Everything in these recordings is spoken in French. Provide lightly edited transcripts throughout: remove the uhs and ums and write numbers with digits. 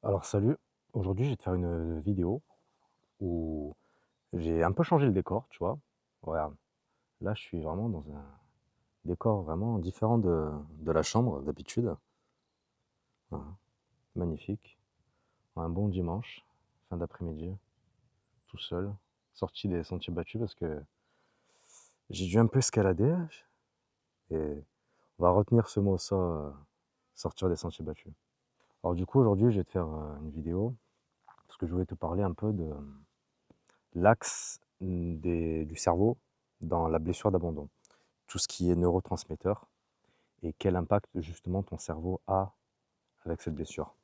Alors salut, aujourd'hui je vais te faire une vidéo où j'ai un peu changé le décor, tu vois. Regarde, là je suis vraiment dans un décor vraiment différent de la chambre d'habitude. Voilà, magnifique. Un bon dimanche, fin d'après-midi, tout seul, sorti des sentiers battus parce que j'ai dû un peu escalader et on va retenir ce mot, ça, sortir des sentiers battus. Alors du coup aujourd'hui je vais te faire une vidéo parce que je voulais te parler un peu de l'axe du cerveau dans la blessure d'abandon. Tout ce qui est neurotransmetteur et quel impact justement ton cerveau a avec cette blessure.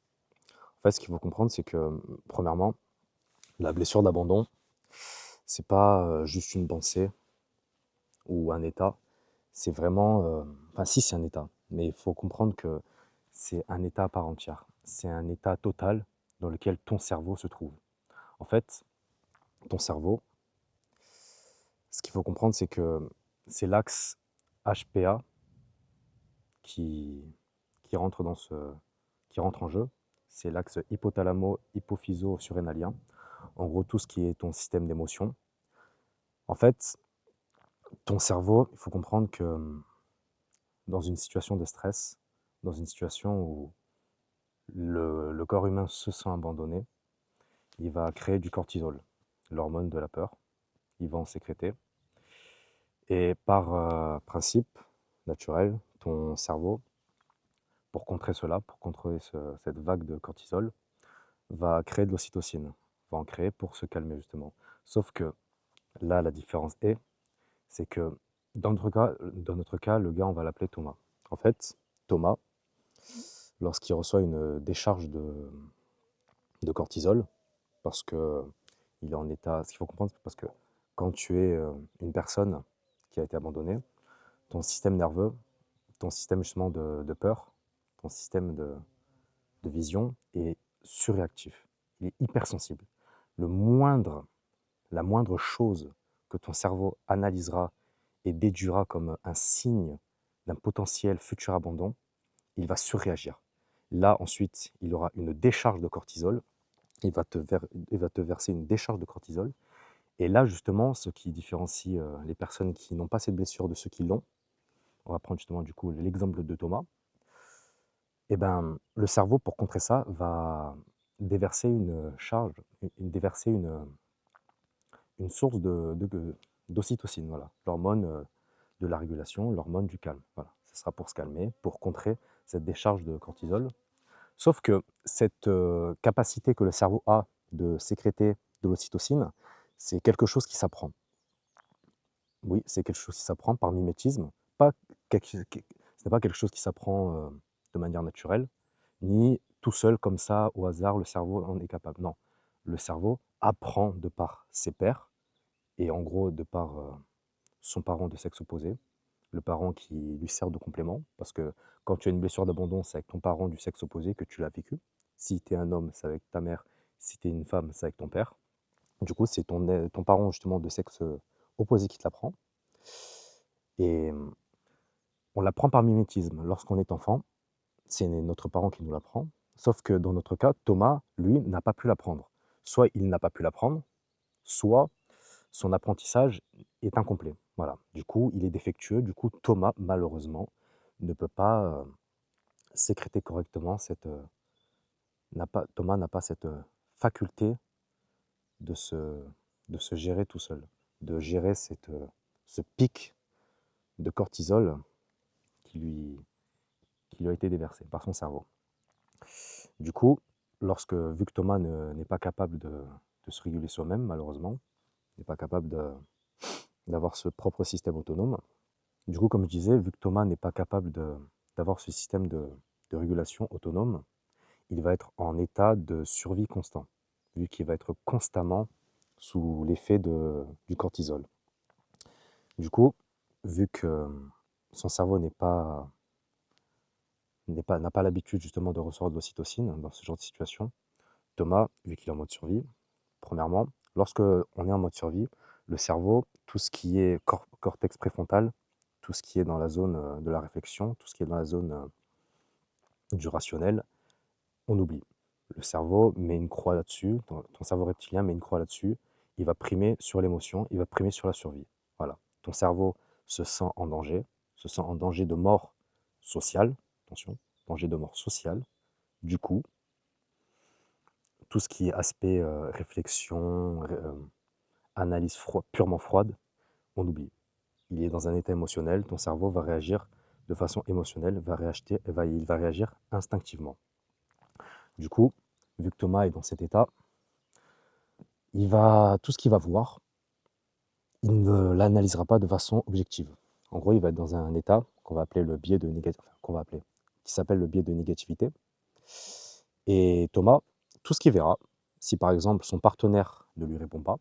En fait, ce qu'il faut comprendre, c'est que premièrement, la blessure d'abandon, c'est pas juste une pensée ou un état, c'est vraiment, enfin si c'est un état, mais il faut comprendre que c'est un état à part entière. C'est un état total dans lequel ton cerveau se trouve. En fait, ton cerveau, ce qu'il faut comprendre, c'est que c'est l'axe HPA qui, qui rentre qui rentre en jeu. C'est l'axe hypothalamo-hypophyso-surrénalien. En gros, tout ce qui est ton système d'émotion. En fait, ton cerveau, il faut comprendre que dans une situation de stress, dans une situation où le corps humain se sent abandonné, il va créer du cortisol, l'hormone de la peur. Il va en sécréter. Et par principe naturel, ton cerveau, pour contrer cela, pour contrer cette vague de cortisol, va créer de l'ocytocine, va en créer pour se calmer justement. Sauf que là, la différence c'est que dans notre cas, le gars, on va l'appeler Thomas. En fait, Thomas, lorsqu'il reçoit une décharge de cortisol, parce que il est en état, ce qu'il faut comprendre, c'est parce que quand tu es une personne qui a été abandonnée, ton système nerveux, ton système justement de peur, ton système de vision est surréactif. Il est hypersensible. Le moindre La moindre chose que ton cerveau analysera et déduira comme un signe d'un potentiel futur abandon, il va surréagir. Là, ensuite, il aura une décharge de cortisol, il va te verser une décharge de cortisol. Et là, justement, ce qui différencie les personnes qui n'ont pas cette blessure de ceux qui l'ont, on va prendre justement du coup l'exemple de Thomas, et ben, le cerveau, pour contrer ça, va déverser une charge, déverser une source d'ocytocine, voilà, l'hormone de la régulation, l'hormone du calme. Voilà, ce sera pour se calmer, pour contrer cette décharge de cortisol. Sauf que cette capacité que le cerveau a de sécréter de l'ocytocine, c'est quelque chose qui s'apprend. Oui, c'est quelque chose qui s'apprend par mimétisme. Pas ce n'est pas quelque chose qui s'apprend de manière naturelle, ni tout seul comme ça, au hasard, le cerveau en est capable. Non, le cerveau apprend de par ses pairs, et en gros de par son parent de sexe opposé, le parent qui lui sert de complément, parce que quand tu as une blessure d'abandon, c'est avec ton parent du sexe opposé que tu l'as vécu. Si tu es un homme, c'est avec ta mère. Si tu es une femme, c'est avec ton père. Du coup, c'est ton parent justement de sexe opposé qui te l'apprend. Et on l'apprend par mimétisme. Lorsqu'on est enfant, c'est notre parent qui nous l'apprend. Sauf que dans notre cas, Thomas, lui, n'a pas pu l'apprendre. Soit il n'a pas pu l'apprendre, soit son apprentissage est incomplet. Voilà. Du coup, il est défectueux. Du coup, Thomas, malheureusement, ne peut pas sécréter correctement Thomas n'a pas cette faculté de se, de se gérer tout seul, de gérer ce pic de cortisol qui lui, qui lui a été déversé par son cerveau. Du coup, vu que Thomas n'est pas capable de se réguler soi-même, malheureusement, n'est pas capable d'avoir ce propre système autonome. Du coup, comme je disais, vu que Thomas n'est pas capable d'avoir ce système de régulation autonome, il va être en état de survie constant, vu qu'il va être constamment sous l'effet du cortisol. Du coup, vu que son cerveau n'a pas l'habitude justement de recevoir de l'ocytocine dans ce genre de situation, Thomas, vu qu'il est en mode survie, premièrement, lorsque on est en mode survie, le cerveau, tout ce qui est cortex préfrontal, tout ce qui est dans la zone de la réflexion, tout ce qui est dans la zone du rationnel, on oublie. le cerveau met une croix là-dessus, ton cerveau reptilien met une croix là-dessus, il va primer sur l'émotion, il va primer sur la survie. Voilà. Ton cerveau se sent en danger de mort sociale, attention, danger de mort sociale. Du coup, tout ce qui est aspect réflexion, analyse purement froide, on oublie. Il est dans un état émotionnel, ton cerveau va réagir de façon émotionnelle, il va réagir instinctivement. Du coup, vu que Thomas est dans cet état, tout ce qu'il va voir, il ne l'analysera pas de façon objective. En gros, il va être dans un état qu'on va appeler le biais de qui s'appelle le biais de négativité. Et Thomas, tout ce qu'il verra, si par exemple son partenaire ne lui répond pas,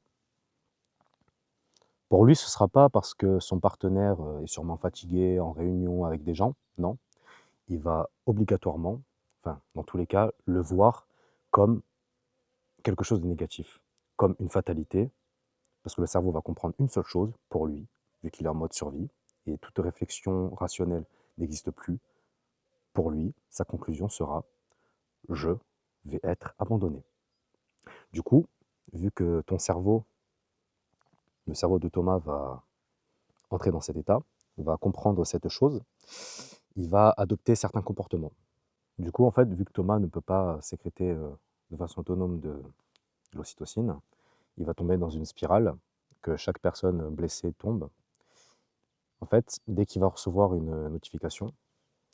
pour lui, ce ne sera pas parce que son partenaire est sûrement fatigué, en réunion avec des gens, non. Il va obligatoirement, enfin, dans tous les cas, le voir comme quelque chose de négatif, comme une fatalité, parce que le cerveau va comprendre une seule chose pour lui, vu qu'il est en mode survie, et toute réflexion rationnelle n'existe plus. Pour lui, sa conclusion sera je vais être abandonné. Du coup, vu que ton cerveau, le cerveau de Thomas va entrer dans cet état, va comprendre cette chose, il va adopter certains comportements. Du coup, en fait, vu que Thomas ne peut pas sécréter de façon autonome de l'ocytocine, il va tomber dans une spirale que chaque personne blessée tombe. En fait, dès qu'il va recevoir une notification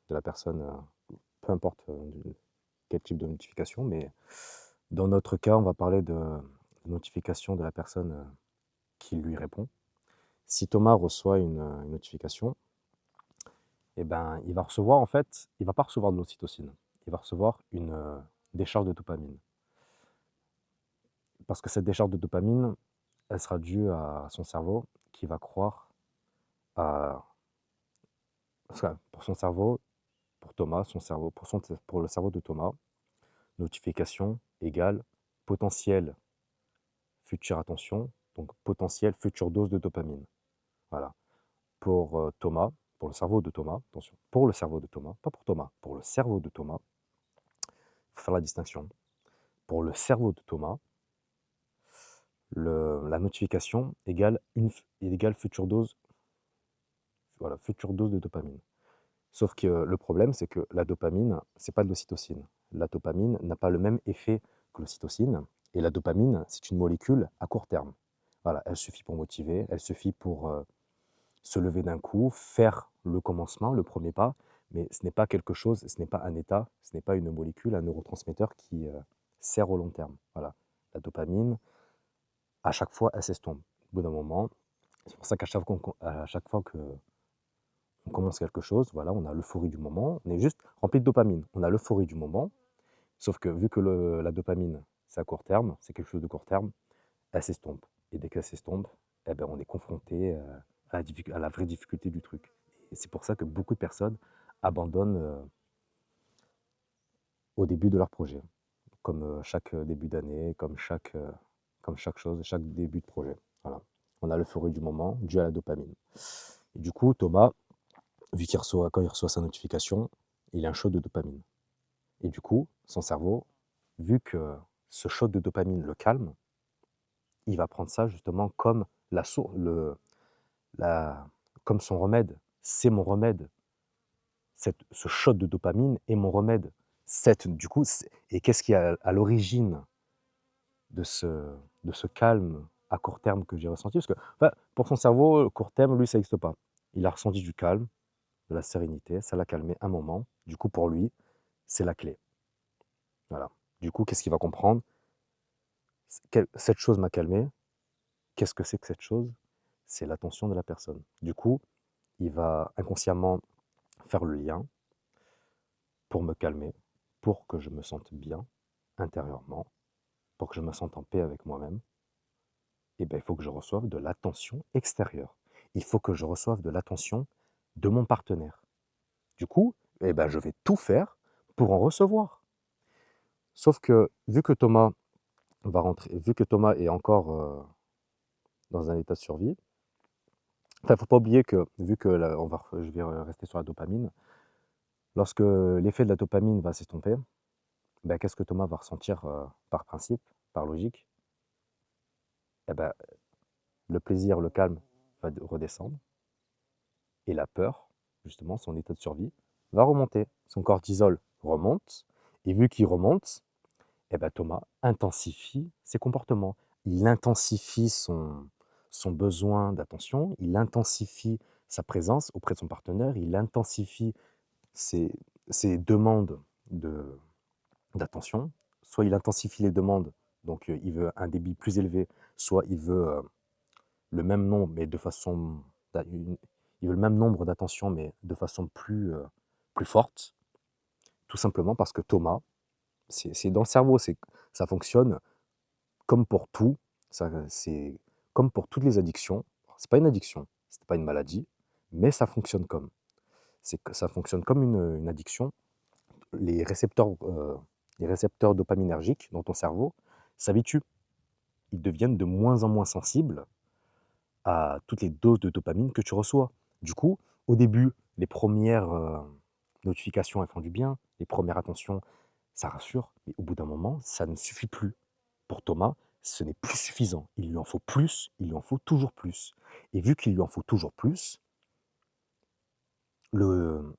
de la personne, peu importe quel type de notification, mais dans notre cas, on va parler de notification de la personne qui lui répond. Si Thomas reçoit une notification, eh ben, il va recevoir, en fait, il va pas recevoir de l'ocytocine, il va recevoir une décharge de dopamine. Parce que cette décharge de dopamine, elle sera due à son cerveau qui va croire à... Parce que pour son cerveau, pour Thomas, pour le cerveau de Thomas, notification égale potentielle future attention, donc potentielle future dose de dopamine. Voilà. Pour Thomas, pour le cerveau de Thomas, attention, pour le cerveau de Thomas, pas pour Thomas, pour le cerveau de Thomas, il faut faire la distinction. Pour le cerveau de Thomas, la notification égale future dose, voilà, future dose de dopamine. Sauf que le problème, c'est que la dopamine, c'est pas de l'ocytocine. La dopamine n'a pas le même effet que l'ocytocine. Et la dopamine, c'est une molécule à court terme. Voilà, elle suffit pour motiver, elle suffit pour se lever d'un coup, faire le commencement, le premier pas, mais ce n'est pas quelque chose, ce n'est pas un état, ce n'est pas une molécule, un neurotransmetteur qui sert au long terme. Voilà. La dopamine, à chaque fois, elle s'estompe. Au bout d'un moment, c'est pour ça qu'à chaque fois que on commence quelque chose, voilà, on a l'euphorie du moment, on est juste rempli de dopamine. On a l'euphorie du moment, sauf que vu que la dopamine, c'est à court terme, c'est quelque chose de court terme, elle s'estompe. Et dès qu'elle s'estompe, eh ben, on est confronté à la vraie difficulté du truc. Et c'est pour ça que beaucoup de personnes abandonnent au début de leur projet, comme chaque début d'année, comme chaque chose, chaque début de projet. Voilà. On a l'euphorie du moment due à la dopamine. Et du coup, Thomas, vu quand il reçoit sa notification, il a un shot de dopamine. Et du coup, son cerveau, vu que ce shot de dopamine le calme, il va prendre ça justement comme la source, comme son remède. C'est mon remède. Ce shot de dopamine est mon remède. Du coup, et qu'est-ce qui est à l'origine de ce calme à court terme que j'ai ressenti? Parce que enfin, pour son cerveau, court terme, lui, ça n'existe pas. Il a ressenti du calme, de la sérénité, ça l'a calmé un moment. Du coup, pour lui, c'est la clé. Voilà. Du coup, qu'est-ce qu'il va comprendre? Cette chose m'a calmé. Qu'est-ce que c'est que cette chose? C'est l'attention de la personne. Du coup, il va inconsciemment faire le lien pour me calmer, pour que je me sente bien intérieurement, pour que je me sente en paix avec moi-même. Eh ben, il faut que je reçoive de l'attention extérieure. Il faut que je reçoive de l'attention de mon partenaire. Du coup, eh ben, je vais tout faire pour en recevoir. Sauf que vu que Thomas est encore dans un état de survie, enfin, faut pas oublier que vu que je vais rester sur la dopamine, lorsque l'effet de la dopamine va s'estomper, ben, qu'est-ce que Thomas va ressentir par principe, par logique? Eh ben, le plaisir, le calme va redescendre et la peur, justement, son état de survie, va remonter. Son cortisol remonte et vu qu'il remonte, eh ben, Thomas intensifie ses comportements. Il intensifie son besoin d'attention, il intensifie sa présence auprès de son partenaire, il intensifie ses, ses demandes de, d'attention. Soit il intensifie les demandes, donc il veut un débit plus élevé, soit il veut le même nombre, mais de façon. Il veut le même nombre d'attention, mais de façon plus forte, tout simplement parce que Thomas, c'est dans le cerveau, ça fonctionne comme pour tout, c'est comme pour toutes les addictions. C'est pas une addiction, c'est pas une maladie, mais ça fonctionne comme. C'est que ça fonctionne comme une addiction. Les récepteurs, euh, les récepteurs dopaminergiques dans ton cerveau s'habituent. Ils deviennent de moins en moins sensibles à toutes les doses de dopamine que tu reçois. Du coup, au début, les premières notifications, elles font du bien, les premières attentions, ça rassure, mais au bout d'un moment, ça ne suffit plus. Pour Thomas, ce n'est plus suffisant. Il lui en faut plus, il lui en faut toujours plus. Et vu qu'il lui en faut toujours plus, le,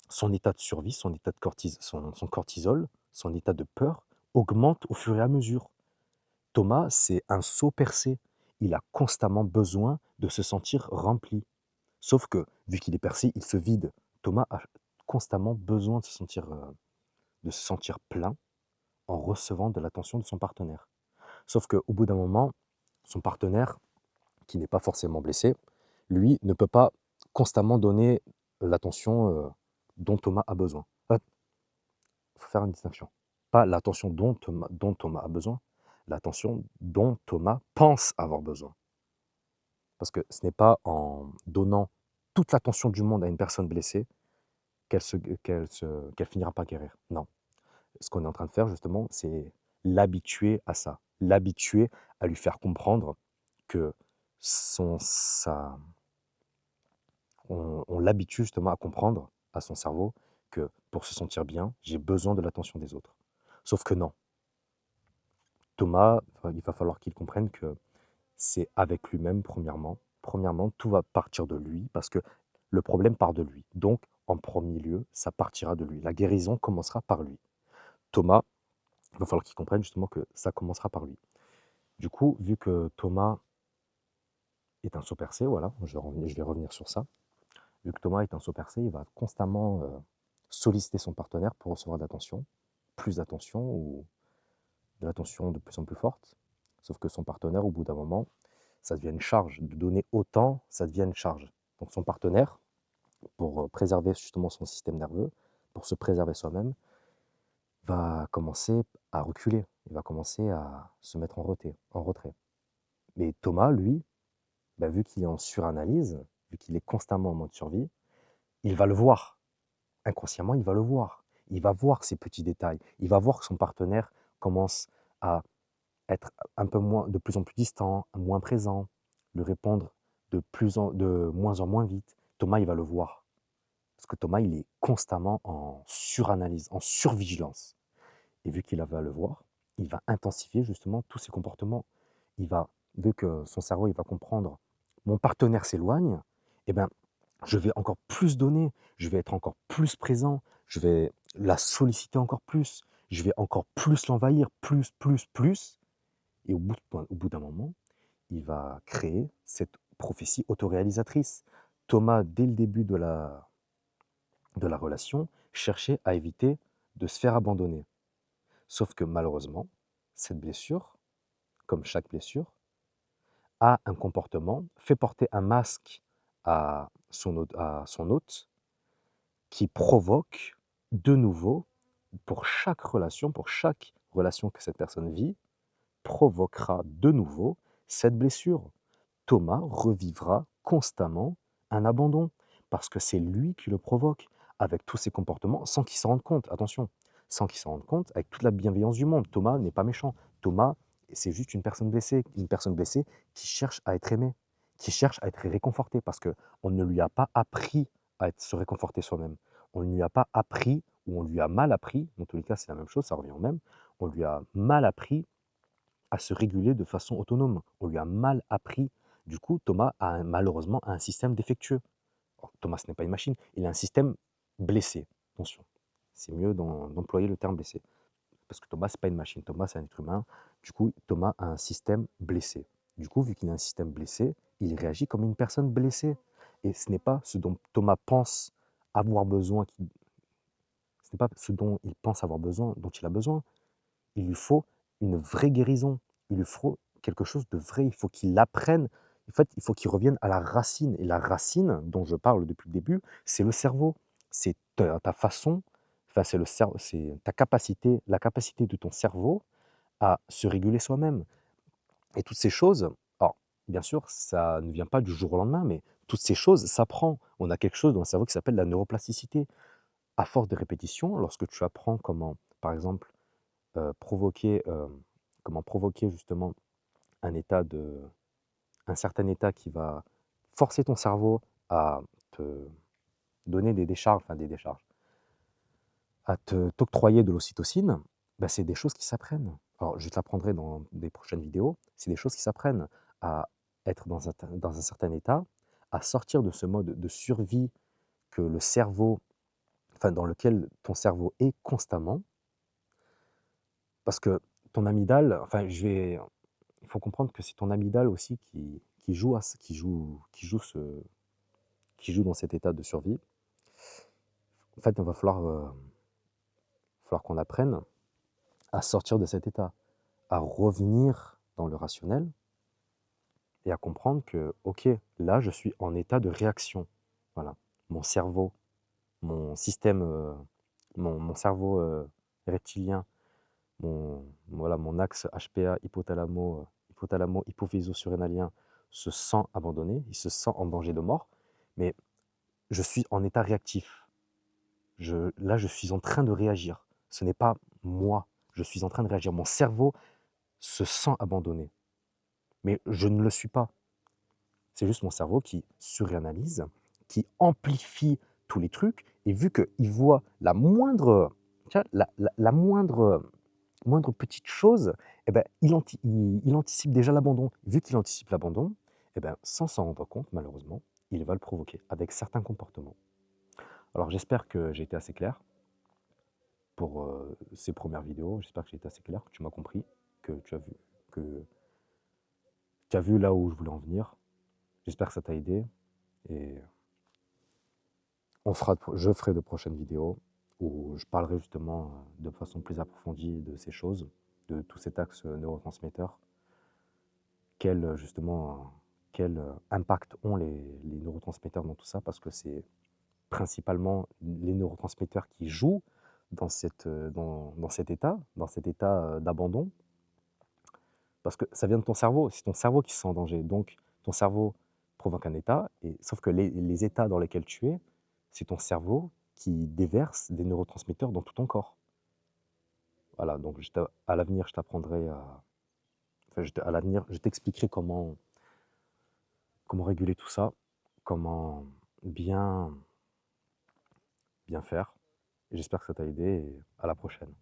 son état de survie, son état de son cortisol, son état de peur augmente au fur et à mesure. Thomas, c'est un seau percé. Il a constamment besoin de se sentir rempli. Sauf que, vu qu'il est percé, il se vide. Thomas a constamment besoin de se sentir plein en recevant de l'attention de son partenaire. Sauf qu'au bout d'un moment, son partenaire, qui n'est pas forcément blessé, lui, ne peut pas constamment donner l'attention dont Thomas a besoin. Il faut faire une distinction. Pas l'attention dont Thomas a besoin, l'attention dont Thomas pense avoir besoin. Parce que ce n'est pas en donnant toute l'attention du monde à une personne blessée qu'elle finira par guérir. Non. Ce qu'on est en train de faire, justement, c'est l'habituer à ça. L'habituer à lui faire comprendre que son, sa, on l'habitue justement à comprendre à son cerveau que pour se sentir bien, j'ai besoin de l'attention des autres. Sauf que non. Thomas, il va falloir qu'il comprenne que c'est avec lui-même, premièrement. Premièrement, tout va partir de lui parce que le problème part de lui. Donc, en premier lieu, ça partira de lui. La guérison commencera par lui. Thomas, il va falloir qu'il comprenne justement que ça commencera par lui. Du coup, vu que Thomas est un saut percé, voilà, je vais revenir sur ça. Vu que Thomas est un saut percé, il va constamment solliciter son partenaire pour recevoir de l'attention, plus d'attention ou de l'attention de plus en plus forte. Sauf que son partenaire, au bout d'un moment, ça devient une charge. De donner autant, ça devient une charge. Donc son partenaire, pour préserver justement son système nerveux, pour se préserver soi-même, va commencer à reculer. Il va commencer à se mettre en retrait. Mais Thomas, lui, bah, vu qu'il est en suranalyse, vu qu'il est constamment en mode survie, il va le voir. Inconsciemment, il va le voir. Il va voir ces petits détails. Il va voir que son partenaire commence à être de plus en plus distant, moins présent, lui répondre de moins en moins vite. Thomas, il va le voir. Parce que Thomas, il est constamment en suranalyse, en survigilance. Et vu qu'il va le voir, il va intensifier justement tous ses comportements. Vu que son cerveau, il va comprendre, mon partenaire s'éloigne, eh ben, je vais encore plus donner, je vais être encore plus présent, je vais la solliciter encore plus, je vais encore plus l'envahir, plus. Et au bout d'un moment, il va créer cette prophétie autoréalisatrice. Thomas, dès le début de la relation, cherchait à éviter de se faire abandonner. Sauf que malheureusement, cette blessure, comme chaque blessure, a un comportement, fait porter un masque à son hôte qui provoque de nouveau, pour chaque relation que cette personne vit, provoquera de nouveau cette blessure. Thomas revivra constamment un abandon parce que c'est lui qui le provoque avec tous ses comportements sans qu'il s'en rende compte. Attention, sans qu'il s'en rende compte, avec toute la bienveillance du monde. Thomas n'est pas méchant. Thomas, c'est juste une personne blessée qui cherche à être aimée, qui cherche à être réconfortée parce qu'on ne lui a pas appris à se réconforter soi-même. On ne lui a pas appris où on lui a mal appris, dans tous les cas c'est la même chose, ça revient au même, on lui a mal appris à se réguler de façon autonome. On lui a mal appris. Du coup, Thomas a malheureusement un système défectueux. Alors, Thomas ce n'est pas une machine, il a un système blessé. Attention, c'est mieux d'employer le terme blessé. Parce que Thomas, ce n'est pas une machine, Thomas, c'est un être humain. Du coup, Thomas a un système blessé. Du coup, vu qu'il a un système blessé, il réagit comme une personne blessée. Et ce n'est pas ce dont Thomas pense avoir besoin, ce n'est pas ce dont il pense avoir besoin, dont il a besoin. Il lui faut une vraie guérison. Il lui faut quelque chose de vrai. Il faut qu'il apprenne. En fait, il faut qu'il revienne à la racine. Et la racine dont je parle depuis le début, c'est le cerveau. C'est ta façon, enfin, c'est le cerveau, c'est ta capacité, la capacité de ton cerveau à se réguler soi-même. Et toutes ces choses, alors, bien sûr, ça ne vient pas du jour au lendemain, mais toutes ces choses s'apprend. On a quelque chose dans le cerveau qui s'appelle la neuroplasticité. À force de répétition, lorsque tu apprends comment, par exemple, provoquer, comment provoquer justement un état de un certain état qui va forcer ton cerveau à te donner des décharges, enfin des décharges, à t'octroyer de l'ocytocine, bah, c'est des choses qui s'apprennent. Alors je te l'apprendrai dans des prochaines vidéos, c'est des choses qui s'apprennent à être dans un certain état, à sortir de ce mode de survie que le cerveau, enfin dans lequel ton cerveau est constamment, parce que ton amygdale, enfin il faut comprendre que c'est ton amygdale aussi qui joue, qui joue dans cet état de survie. En fait, il va falloir qu'on apprenne à sortir de cet état, à revenir dans le rationnel et à comprendre que, ok, là, je suis en état de réaction. Voilà, mon cerveau, mon système, mon cerveau reptilien, voilà, mon axe HPA, hypophyso-surrénalien se sent abandonné, il se sent en danger de mort, mais je suis en état réactif. Là, je suis en train de réagir. Ce n'est pas moi, je suis en train de réagir. Mon cerveau se sent abandonné, mais je ne le suis pas. C'est juste mon cerveau qui suranalyse, qui amplifie tous les trucs, et vu qu'il voit la moindre, tu vois, la moindre petite chose, eh ben, il anticipe déjà l'abandon. Vu qu'il anticipe l'abandon, eh ben, sans s'en rendre compte, malheureusement, il va le provoquer avec certains comportements. Alors j'espère que j'ai été assez clair pour ces premières vidéos. J'espère que j'ai été assez clair, que tu m'as compris, que tu as vu là où je voulais en venir. J'espère que ça t'a aidé et je ferai de prochaines vidéos où je parlerai justement de façon plus approfondie de ces choses, de tout cet axe neurotransmetteur, quel impact ont les neurotransmetteurs dans tout ça, parce que c'est principalement les neurotransmetteurs qui jouent dans cet état d'abandon, parce que ça vient de ton cerveau, c'est ton cerveau qui se sent en danger. Donc ton cerveau provoque un état, et sauf que les états dans lesquels tu es, c'est ton cerveau qui déverse des neurotransmetteurs dans tout ton corps. Voilà, donc à l'avenir, je t'apprendrai à l'avenir, je t'expliquerai comment réguler tout ça, comment bien, bien faire. Et j'espère que ça t'a aidé, et à la prochaine.